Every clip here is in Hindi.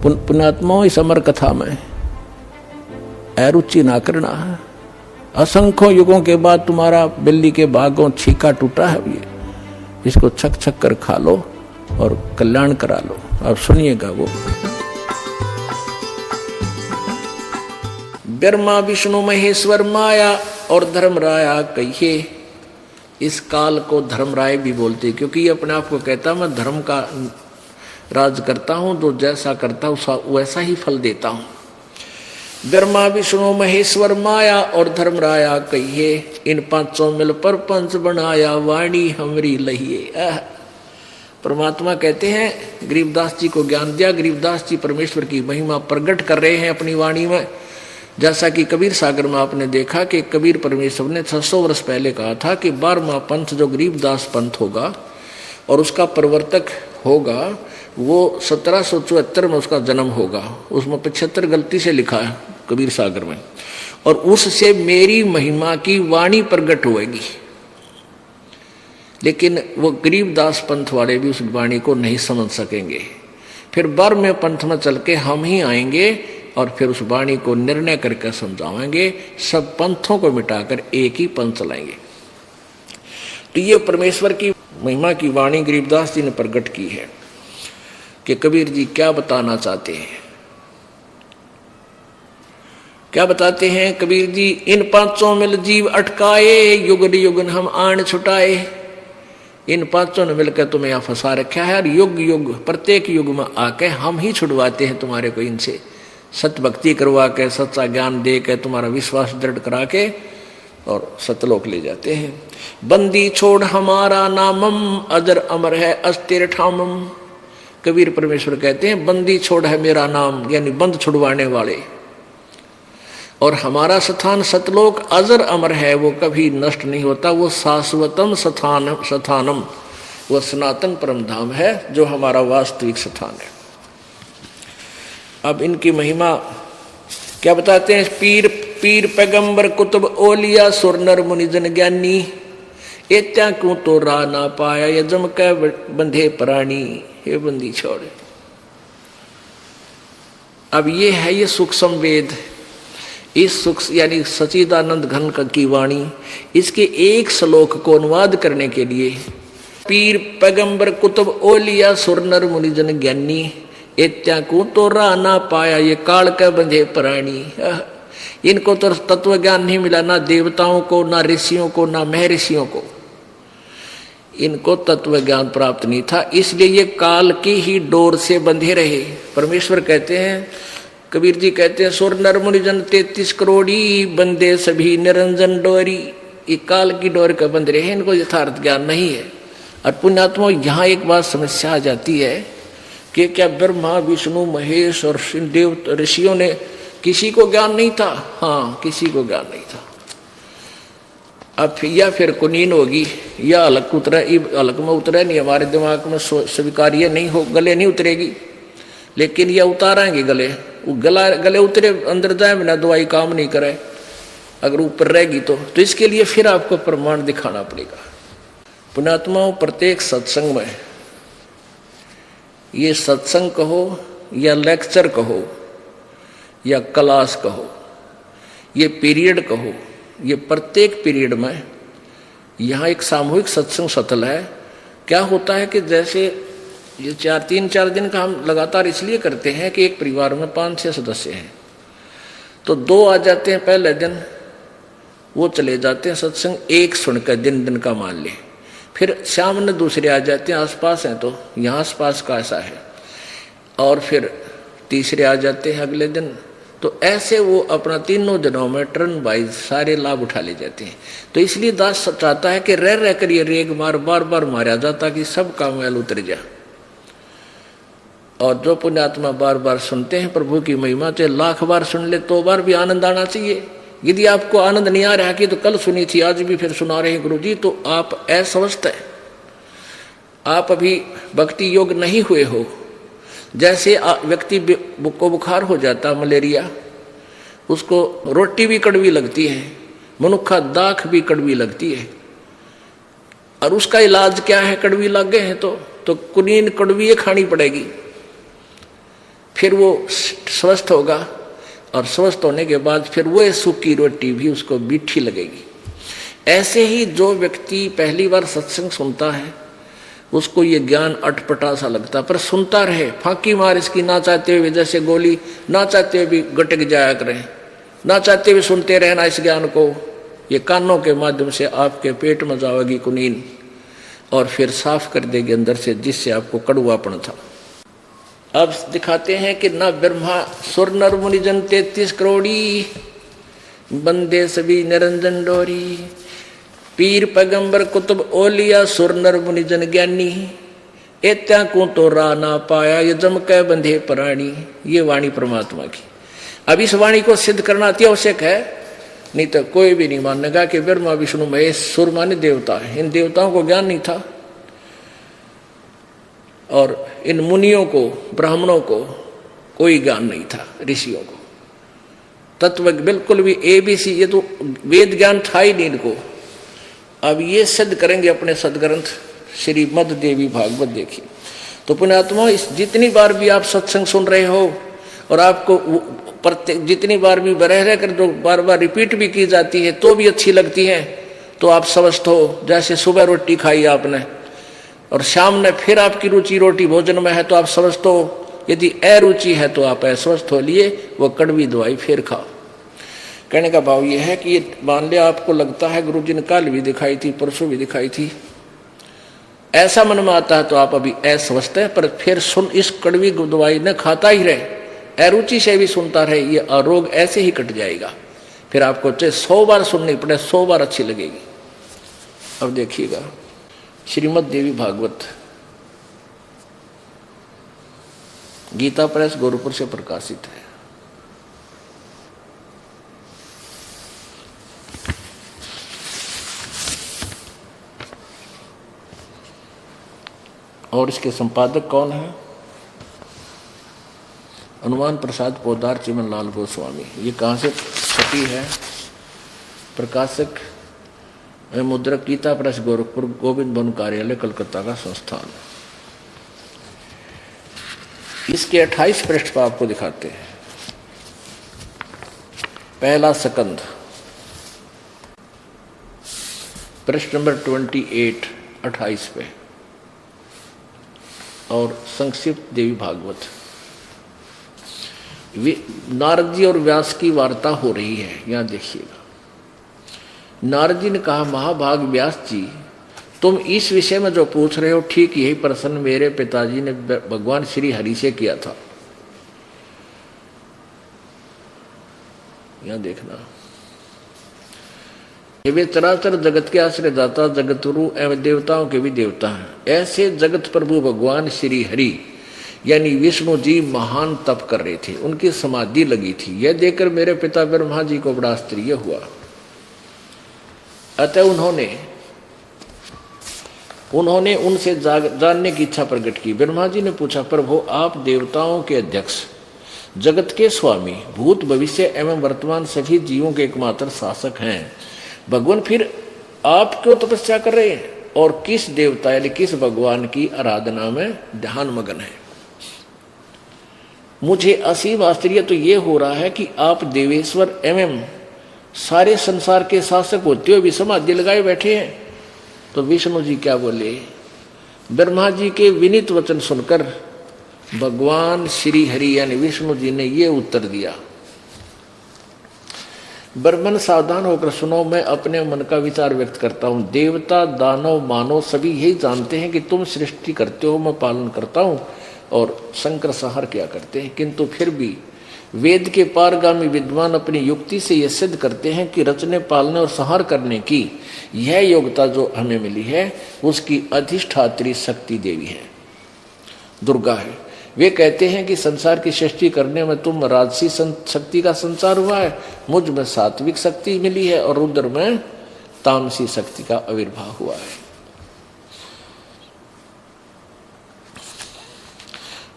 पुण्यात्माओं, इस अमर कथा में अरुचि ना करना है। असंख्यों युगों के बाद तुम्हारा बिल्ली के भागों छीका टूटा है, ये इसको छक छक कर खा लो और कल्याण करा लो। अब सुनिएगा वो। ब्रह्मा विष्णु महेश्वर माया और धर्मराया कहिए। इस काल को धर्मराय भी बोलते, क्योंकि ये अपने आप को कहता मैं धर्म का राज करता हूं, तो जैसा करता हूं वैसा ही फल देता हूं। ब्रह्मा विष्णु महेश्वर माया और धर्मराया कहिए, इन पांचों मिल पर पंच बनाया वाणी हमरी लहिए। परमात्मा कहते हैं गरीबदास जी को ज्ञान दिया। गरीबदास जी परमेश्वर की महिमा प्रकट कर रहे हैं अपनी वाणी में। जैसा कि कबीर सागर में आपने देखा कि कबीर परमेश्वर ने 600 वर्ष पहले कहा था कि 12वां पंथ जो गरीबदास पंथ होगा और उसका प्रवर्तक होगा, वो 1774 में उसका जन्म होगा। उसमें 75 गलती से लिखा है कबीर सागर में। और उससे मेरी महिमा की वाणी प्रकट होगी। लेकिन वो गरीबदास पंथ वाले भी उस वाणी को नहीं समझ सकेंगे। फिर 12वें पंथ में चल के हम ही आएंगे और फिर उस वाणी को निर्णय करके समझाएंगे। सब पंथों को मिटाकर एक ही पंथ चलाएंगे। तो ये परमेश्वर की महिमा की वाणी गरीबदास जी ने प्रकट की है कि कबीर जी क्या बताना चाहते हैं। क्या बताते हैं कबीर जी, इन पांचों मिल जीव अटकाए, युगन युगन हम आन छुटाए। इन पांचों ने मिलकर तुम्हें यहां फंसा रखा है और युग युग प्रत्येक युग में आके हम ही छुड़वाते हैं तुम्हारे को इनसे। सत्य भक्ति करवा के, सच्चा ज्ञान दे के, तुम्हारा विश्वास दृढ़ करा के और सतलोक ले जाते हैं। बंदी छोड़ हमारा नामम, अजर अमर है अस्थिर ठामम। कबीर परमेश्वर कहते हैं बंदी छोड़ है मेरा नाम, यानी बंद छुड़वाने वाले। और हमारा स्थान सतलोक अजर अमर है, वो कभी नष्ट नहीं होता। वो शाश्वतम स्थानम, वो सनातन परम धाम है जो हमारा वास्तविक स्थान है। अब इनकी महिमा क्या बताते हैं। पीर पैगंबर कुतुब ओलिया सुर नर मुनि जन ज्ञानी, एत्या क्यों तो रा ना पाया ये जम के बंधे प्राणी। हे बंदी छोड़। अब ये है ये सूक्ष्म वेद। इस सुख यानी सचिदानंद घन की वाणी, इसके एक श्लोक को अनुवाद करने के लिए पीर पैगंबर कुतुब ओलिया सुर नर मुनि जन ज्ञानी, एत्या को तो रा ना पाया ये काल के बंधे प्राणी। इनको तो तत्व ज्ञान नहीं मिला, ना देवताओं को, ना ऋषियों को, ना महर्षियों को। इनको तत्व ज्ञान प्राप्त नहीं था, इसलिए ये काल की ही डोर से बंधे रहे। परमेश्वर कहते हैं, कबीर जी कहते हैं, सुर नर मुनि जन 33 करोड़ी बंदे सभी निरंजन डोरी। ये काल की डोर का बंध रहे, इनको यथार्थ ज्ञान नहीं है। और पुण्यात्मा, यहाँ एक बात समस्या आ जाती है कि क्या ब्रह्मा विष्णु महेश और देव ऋषियों ने किसी को ज्ञान नहीं था? हाँ, किसी को ज्ञान नहीं था। अब या फिर कुनीन होगी या अलग उतरा, अलग में उतरे नहीं, हमारे दिमाग में स्वीकार्य नहीं हो, गले नहीं उतरेगी। लेकिन यह उतारेंगे गले, वो गले उतरे अंदर जाए बिना दवाई काम नहीं करे, अगर ऊपर रहेगी तो इसके लिए फिर आपको प्रमाण दिखाना पड़ेगा। पुण्यात्माओं, प्रत्येक सत्संग में, ये सत्संग कहो या लेक्चर कहो या क्लास कहो, ये पीरियड कहो, ये प्रत्येक पीरियड में यहाँ एक सामूहिक सत्संग सतल है। क्या होता है कि जैसे ये 3-4 दिन का हम लगातार इसलिए करते हैं कि एक परिवार में 5-6 सदस्य हैं, तो 2 आ जाते हैं पहले दिन, वो चले जाते हैं सत्संग एक सुनकर दिन का मान ले। फिर शाम में दूसरे आ जाते हैं, आसपास हैं तो यहाँ आसपास का ऐसा है, और फिर तीसरे आ जाते हैं अगले दिन। तो ऐसे वो अपना 3 दिनों में टर्न वाइज सारे लाभ उठा ले जाते हैं। तो इसलिए दास चाहता है कि रह कर ये रेग मार बार बार मारा जा, ताकि सब का मैल उतर जाए। और जो पुण्यात्मा बार बार सुनते हैं प्रभु की महिमा, चाहे लाख बार सुन ले तो बार भी आनंद आना चाहिए। यदि आपको आनंद नहीं आ रहा कि तो कल सुनी थी आज भी फिर सुना रहे हैं गुरु जी, तो आप अस्वस्थ हैं, आप अभी भक्ति योग नहीं हुए हो। जैसे व्यक्ति को बुखार हो जाता, मलेरिया, उसको रोटी भी कड़वी लगती है, मनुखा दाख भी कड़वी लगती है, और उसका इलाज क्या है? कड़वी लग गए हैं तो कुनीन कड़वी खानी पड़ेगी। फिर वो स्वस्थ होगा, और स्वस्थ होने के बाद फिर वो सूखी रोटी भी उसको मीठी लगेगी। ऐसे ही जो व्यक्ति पहली बार सत्संग सुनता है उसको ये ज्ञान अटपटा सा लगता, पर सुनता रहे, फांकी मार इसकी, ना चाहते हुए जैसे गोली, ना चाहते हुए भी गटक जाया करें, ना चाहते हुए सुनते रहना इस ज्ञान को। ये कानों के माध्यम से आपके पेट में जाएगी कुनीन, और फिर साफ कर देगी अंदर से, जिससे आपको कड़ुआपन था। अब दिखाते हैं कि ना ब्रह्मा सुर नर मुनि जन 33 करोड़ी, बंदे सभी निरंजन डोरी, पीर पैगंबर कुतुब ओलिया सुर नर मुनि जन ज्ञानी, एत्या को तो रा ना पाया ये जम कै बंधे प्राणी। ये वाणी परमात्मा की। अब इस वाणी को सिद्ध करना अति आवश्यक है, नहीं तो कोई भी नहीं मानेगा कि ब्रह्मा विष्णु महेश सुर माने देवता है। इन देवताओं को ज्ञान नहीं था, और इन मुनियों को, ब्राह्मणों को कोई ज्ञान नहीं था, ऋषियों को तत्व बिल्कुल भी ABC, ये तो वेद ज्ञान था ही नहीं इनको। अब ये सिद्ध करेंगे अपने सदग्रंथ श्रीमद् देवी भागवत। देखिए तो पुण्यात्मा, इस जितनी बार भी आप सत्संग सुन रहे हो और आपको प्रत्येक जितनी बार भी रह कर जो बार बार रिपीट भी की जाती है तो भी अच्छी लगती है, तो आप स्वस्थ हो। जैसे सुबह रोटी खाई आपने और शाम ने फिर आपकी रुचि रोटी भोजन में है तो आप स्वस्थ हो, यदि अरुचि है तो आप अस्वस्थ हो लिए, वो कड़वी दवाई फिर खाओ। कहने का भाव ये है कि ये मान लिया आपको लगता है गुरुजी ने कल भी दिखाई थी, परसों भी दिखाई थी, ऐसा मन में आता है तो आप अभी अस्वस्थ है, पर फिर सुन इस कड़वी दवाई न खाता ही रहे, अरुचि से भी सुनता रहे, ये रोग ऐसे ही कट जाएगा। फिर आपको चाहे 100 बार सुननी पड़े, 100 बार अच्छी लगेगी। अब देखिएगा श्रीमद् देवी भागवत, गीता प्रेस गोरखपुर से प्रकाशित है। और इसके संपादक कौन है? हनुमान प्रसाद पोदार चिमन लाल गोस्वामी। ये कहाँ से छपी है? प्रकाशक मुद्रक गीता प्रेस गोरखपुर, गोविंद भवन कार्यालय कलकत्ता का संस्थान। इसके 28 पृष्ठ पर आपको दिखाते हैं। पहला सकंद, पृष्ठ नंबर 28, 28 पे, और संक्षिप्त देवी भागवत। नारद जी और व्यास की वार्ता हो रही है, यहां देखिएगा। नारद जी ने कहा, महाभाग व्यास जी, तुम इस विषय में जो पूछ रहे हो ठीक यही प्रश्न मेरे पिताजी ने भगवान श्री हरि से किया था। यहां देखना, वे चराचर जगत के आश्रय दाता, जगतगुरु एवं देवताओं के भी देवता हैं। ऐसे जगत प्रभु भगवान श्री हरि यानी विष्णु जी महान तप कर रहे थे, उनकी समाधि लगी थी। यह देखकर मेरे पिता ब्रह्मा जी को बड़ा आश्चर्य हुआ। अतः उन्होंने उनसे जानने की इच्छा प्रकट की। ब्रह्मा जी ने पूछा, प्रभु आप देवताओं के अध्यक्ष, जगत के स्वामी, भूत भविष्य एवं वर्तमान सभी जीवों के एकमात्र शासक हैं। भगवान फिर आप क्यों तपस्या कर रहे हैं और किस देवता यानी किस भगवान की आराधना में ध्यान मगन है? मुझे असीम आश्चर्य तो ये हो रहा है कि आप देवेश्वर एवं सारे संसार के शासक होते हुए भी समाधि लगाए बैठे हैं। तो विष्णु जी क्या बोले? ब्रह्मा जी के विनीत वचन सुनकर भगवान श्री हरि यानी विष्णु जी ने ये उत्तर दिया, ब्रह्मन सावधान होकर सुनो, मैं अपने मन का विचार व्यक्त करता हूँ। देवता, दानव, मानव सभी यही जानते हैं कि तुम सृष्टि करते हो, मैं पालन करता हूँ, और शंकर संहार क्या करते हैं। किंतु फिर भी वेद के पारगामी विद्वान अपनी युक्ति से यह सिद्ध करते हैं कि रचने, पालने और संहार करने की यह योग्यता जो हमें मिली है उसकी अधिष्ठात्री शक्ति देवी है, दुर्गा है। वे कहते हैं कि संसार की सृष्टि करने में तुम राजसी शक्ति का संचार हुआ है, मुझ में सात्विक शक्ति मिली है और रुद्र में तामसी शक्ति का आविर्भाव हुआ है।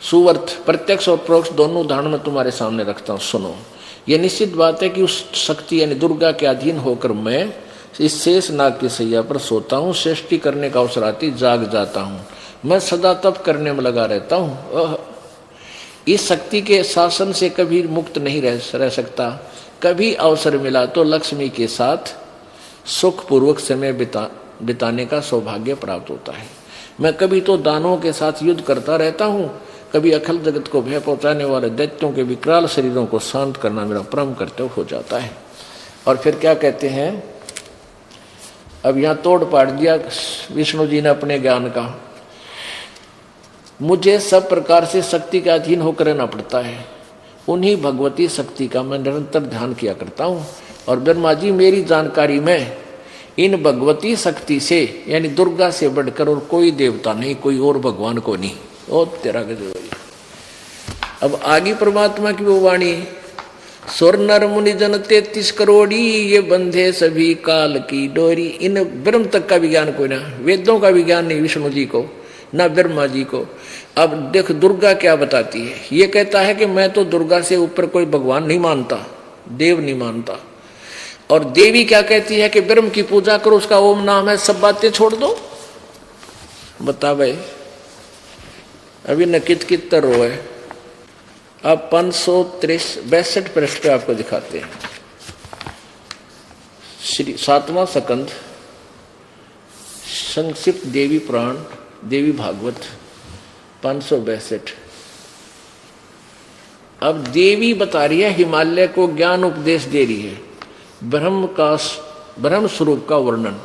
सुवर्थ, प्रत्यक्ष और परोक्ष दोनों उदाहरण में तुम्हारे सामने रखता हूं, सुनो। यह निश्चित बात है कि उस शक्ति यानी दुर्गा के अधीन होकर मैं इस शेष नाग की सैया पर सोता हूँ, सृष्टि करने का अवसर आती जाग जाता हूँ, मैं सदा तप करने में लगा रहता हूँ। इस शक्ति के शासन से कभी मुक्त नहीं रह सकता। कभी अवसर मिला तो लक्ष्मी के साथ सुखपूर्वक समय बिताने का सौभाग्य प्राप्त होता है। मैं कभी तो दानवों के साथ युद्ध करता रहता हूँ, कभी अखिल जगत को भय पहुंचाने वाले दैत्यों के विकराल शरीरों को शांत करना मेरा परम कर्तव्य हो जाता है। और फिर क्या कहते हैं, अब यहाँ तोड़ पाड़ दिया विष्णु जी ने अपने ज्ञान का। मुझे सब प्रकार से शक्ति के अधीन होकर रहना पड़ता है, उन्हीं भगवती शक्ति का मैं निरंतर ध्यान किया करता हूँ। और ब्रह्मा जी मेरी जानकारी में इन भगवती शक्ति से यानी दुर्गा से बढ़कर और कोई देवता नहीं, कोई और भगवान को नहीं। ओ तेरा गजब। अब आगे परमात्मा की वो वाणी, स्वर नर मुनि जन 33 करोड़ी, ये बंधे सभी काल की डोरी। इन ब्रह्म तक का विज्ञान कोई ना, वेदों का विज्ञान नहीं विष्णु जी को, ना ब्रह्मा जी को। अब देख दुर्गा क्या बताती है, ये कहता है कि मैं तो दुर्गा से ऊपर कोई भगवान नहीं मानता, देव नहीं मानता। और देवी क्या कहती है कि ब्रह्म की पूजा करो, उसका ओम नाम है, सब बातें छोड़ दो। बता भाई, अभी न कित रो है। अब 562 पृष्ठ पे आपको दिखाते हैं। श्री 7वां स्कंद संक्षिप्त देवी पुराण देवी भागवत 562। अब देवी बता रही है, हिमालय को ज्ञान उपदेश दे रही है, ब्रह्म स्वरूप का वर्णन।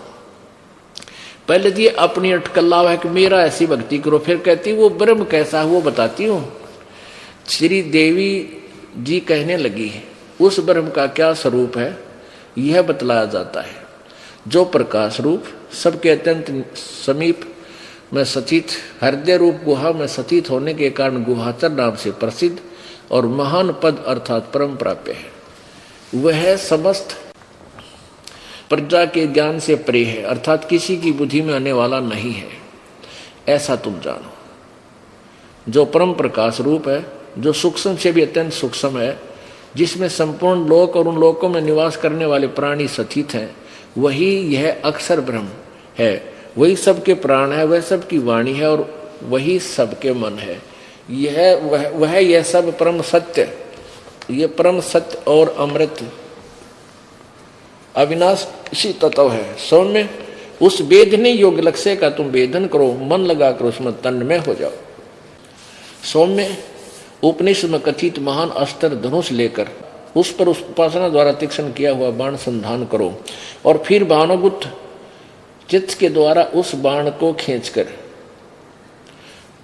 पहले दिए अपनी अटकल्ला है कि मेरा ऐसी भक्ति करो, फिर कहती वो ब्रह्म कैसा है वो बताती हूँ। श्री देवी जी कहने लगी उस ब्रह्म का क्या स्वरूप है यह बतलाया जाता है, जो प्रकाश रूप सबके अत्यंत समीप में सचित हृदय रूप गुहा में सचित होने के कारण गुहाचर नाम से प्रसिद्ध और महान पद अर्थात परम प्राप्य है। वह समस्त प्रजा के ज्ञान से परे है, अर्थात किसी की बुद्धि में आने वाला नहीं है, ऐसा तुम जानो। जो परम प्रकाश रूप है, जो सूक्ष्म से भी अत्यंत सूक्ष्म है, जिसमें संपूर्ण लोक और उन लोकों में निवास करने वाले प्राणी सचित हैं, वही यह अक्षर ब्रह्म है। वही सबके प्राण है, वह सबकी वाणी है और वही सबके मन है। यह सब परम सत्य, ये परम सत्य और अमृत अविनाशी तत्व है। सौम्य उस वेदने योग्य लक्ष्य का तुम वेदन करो, मन लगाकर उसमें तन्मय हो जाओ। सौम्य उपनिषद में कथित महान अस्त्र धनुष लेकर उस पर उस उपासना द्वारा तीक्ष्ण किया हुआ बाण संधान करो और फिर भानुगुप्त चित्त के द्वारा उस बाण को खींचकर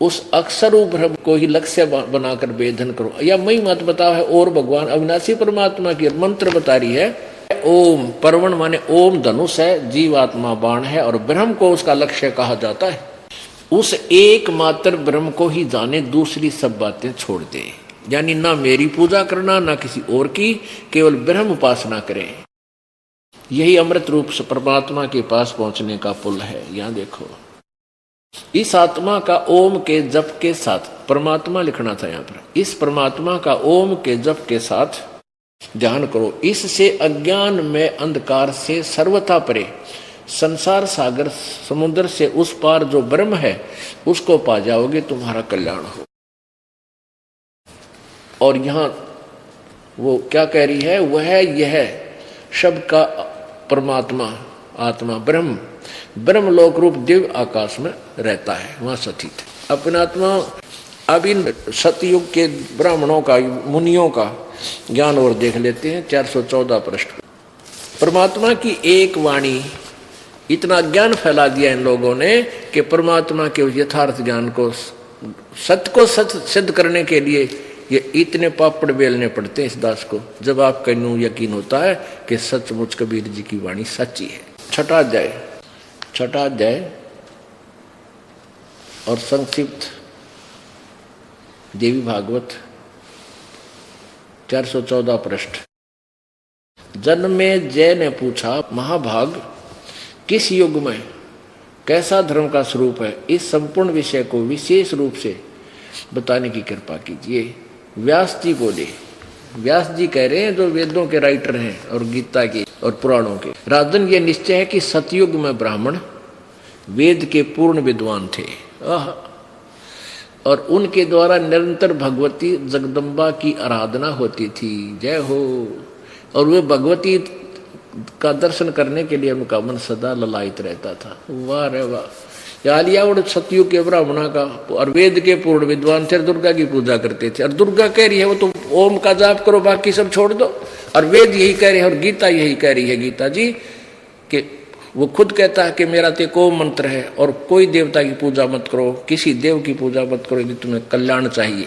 उस अक्षर ब्रह्म को ही लक्ष्य बनाकर वेदन करो। या मई मत बताओ है और भगवान अविनाशी परमात्मा की मंत्र बता रही है। ओम परवण माने ओम धनुष है, जीवात्मा बाण है और ब्रह्म को उसका लक्ष्य कहा जाता है। उस एकमात्र ब्रह्म को ही जाने, दूसरी सब बातें छोड़ दे। यानी ना मेरी पूजा करना ना किसी और की, केवल ब्रह्म उपासना करें। यही अमृत रूप से परमात्मा के पास पहुंचने का पुल है। यहां देखो, इस आत्मा का ओम के जप के साथ परमात्मा लिखना था यहाँ पर। इस परमात्मा का ओम के जप के साथ ध्यान करो। इससे अज्ञान में अंधकार से सर्वथा परे संसार सागर समुद्र से उस पार जो ब्रह्म है उसको पा जाओगे, तुम्हारा कल्याण हो। और यहां वो क्या कह रही है, वह यह शब्द का परमात्मा आत्मा ब्रह्म लोक रूप दिव्य आकाश में रहता है, वहां सचित है अपना आत्मा। अब इन सतयुग के ब्राह्मणों का मुनियों का ज्ञान और देख लेते हैं। 414 पृष्ठ। परमात्मा की एक वाणी, इतना ज्ञान फैला दिया इन लोगों ने कि परमात्मा के यथार्थ ज्ञान को सत्य को सत्य सिद्ध करने के लिए ये इतने पापड़ बेलने पड़ते हैं इस दास को, जब आपका यूं यकीन होता है कि सचमुच कबीर जी की वाणी सच्ची है। छठा अध्याय और संक्षिप्त देवी भागवत 414 पृष्ठ। जन्मे जय ने पूछा, महाभाग किस युग में कैसा धर्म का स्वरूप है, इस संपूर्ण विषय को विशेष रूप से बताने की कृपा कीजिए। व्यास जी बोले, व्यास जी कह रहे हैं जो वेदों के राइटर हैं और गीता के और पुराणों के। राजन ये निश्चय है कि सतयुग में ब्राह्मण वेद के पूर्ण विद्वान थे। और उनके द्वारा निरंतर भगवती जगदम्बा की आराधना होती थी। जय हो। और वे भगवती का दर्शन करने के लिए उनका मन सदा ललायित रहता था। वाह रे वाह। आलियावड़ सतयुग के ब्राह्मणा का और वेद के पूर्ण विद्वान थे, दुर्गा की पूजा करते थे। और दुर्गा कह रही है वो तो ओम का जाप करो, बाकी सब छोड़ दो। और वेद यही कह रहे हैं और गीता यही कह रही है, गीता जी कि वो खुद कहता है कि मेरा तो एक ओम मंत्र है और कोई देवता की पूजा मत करो, किसी देव की पूजा मत करो यदि तुम्हें कल्याण चाहिए।